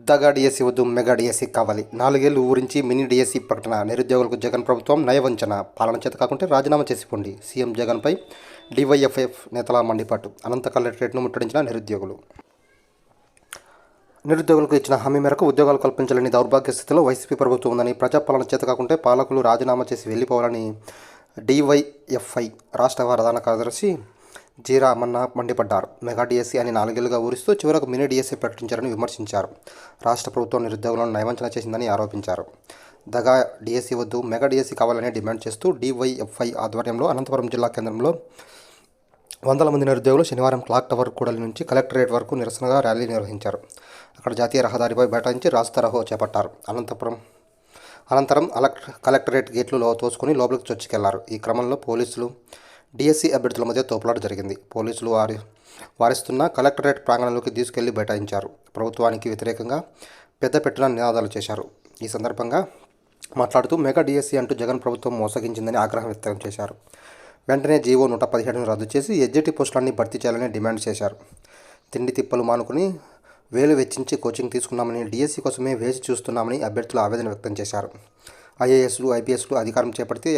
దగా డిఎస్సి వద్దు, mega DSC కావాలి. 4 ఏళ్లు ఊరించి మినీ డిఎస్సి ప్రకటన. నిరుద్యోగులకు జగన్ ప్రభుత్వం నయవంచన. పాలన చేత కాకుంటే రాజీనామా చేసిపోండి. సీఎం జగన్పై డివైఎఫ్ఐ నేతల మండిపాటు. అనంత కలెక్టరేట్ను ముట్టడించిన నిరుద్యోగులు. నిరుద్యోగులకు ఇచ్చిన హామీ మేరకు ఉద్యోగాలు కల్పించాలని దౌర్భాగ్య స్థితిలో వైసీపీ ప్రభుత్వం ఉందని, ప్రజాపాలన చేత కాకుంటే పాలకులు రాజీనామా చేసి వెళ్ళిపోవాలని డివైఎఫ్ఐ రాష్ట్ర ప్రధాన కార్యదర్శి జీరా మన్నా మండిపడ్డారు. మెగా డిఎస్సి అని 4 ఏళ్లుగా ఊరిస్తూ చివరకు మినీ డిఎస్సి ప్రకటించారని విమర్శించారు. రాష్ట్ర ప్రభుత్వం నిరుద్యోగులను నయవంచన చేసిందని ఆరోపించారు. దగా డిఎస్సి వద్దు, మెగా డిఎస్సి కావాలని డిమాండ్ చేస్తూ డివైఎఫ్ఐ ఆధ్వర్యంలో అనంతపురం జిల్లా కేంద్రంలో వందల మంది నిరుద్యోగులు శనివారం క్లాక్ టవర్ కూడలి నుంచి కలెక్టరేట్ వరకు నిరసనగా ర్యాలీ నిర్వహించారు. అక్కడ జాతీయ రహదారిపై బైఠాయించి రాస్తారోకో చేపట్టారు. అనంతరం కలెక్టరేట్ గేట్లు తోసుకుని లోపలికి చొచ్చుకెళ్లారు. ఈ క్రమంలో పోలీసులు, డిఎస్సి అభ్యర్థుల మధ్య తోపులాట జరిగింది. పోలీసులు వారిస్తున్న కలెక్టరేట్ ప్రాంగణంలోకి తీసుకెళ్లి బైఠాయించారు. ప్రభుత్వానికి వ్యతిరేకంగా పెద్ద పెట్టున నినాదాలు చేశారు. ఈ సందర్భంగా మాట్లాడుతూ మెగా డిఎస్సి అంటూ జగన్ ప్రభుత్వం మోసగించిందని ఆగ్రహం వ్యక్తం చేశారు. వెంటనే జీవో 117ను రద్దు చేసి ఎస్జిటి పోస్టులన్నీ భర్తీ చేయాలని డిమాండ్ చేశారు. తిండి తిప్పలు మానుకుని వేలు వెచ్చించి కోచింగ్ తీసుకున్నామని, డిఎస్సి కోసమే వేచి చూస్తున్నామని అభ్యర్థులు ఆవేదన వ్యక్తం చేశారు. ఐఏఎస్లు, ఐపీఎస్లు అధికారం చేపడితే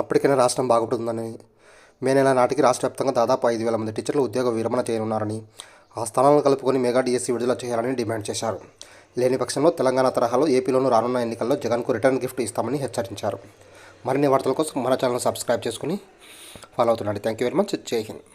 అప్పటికైనా రాష్ట్రం బాగుపడుతుందని, మే నెల నాటికి రాష్ట్ర వ్యాప్తంగా దాదాపు 5,000 మంది టీచర్లు ఉద్యోగ విరమణ చేయనున్నారని, ఆ స్థానాలను కలుపుకొని మెగా డిఎస్సి విడుదల చేయాలని డిమాండ్ చేశారు. లేని పక్షంలో తెలంగాణ తరహాలో ఏపీలోనూ రానున్న ఎన్నికల్లో జగన్కు రిటర్న్ గిఫ్ట్ ఇస్తామని హెచ్చరించారు. మరిన్ని వార్తల కోసం మన ఛానల్ సబ్స్క్రైబ్ చేసుకుని ఫాలో అవుతుండండి. Thank you very much. జై హింద్.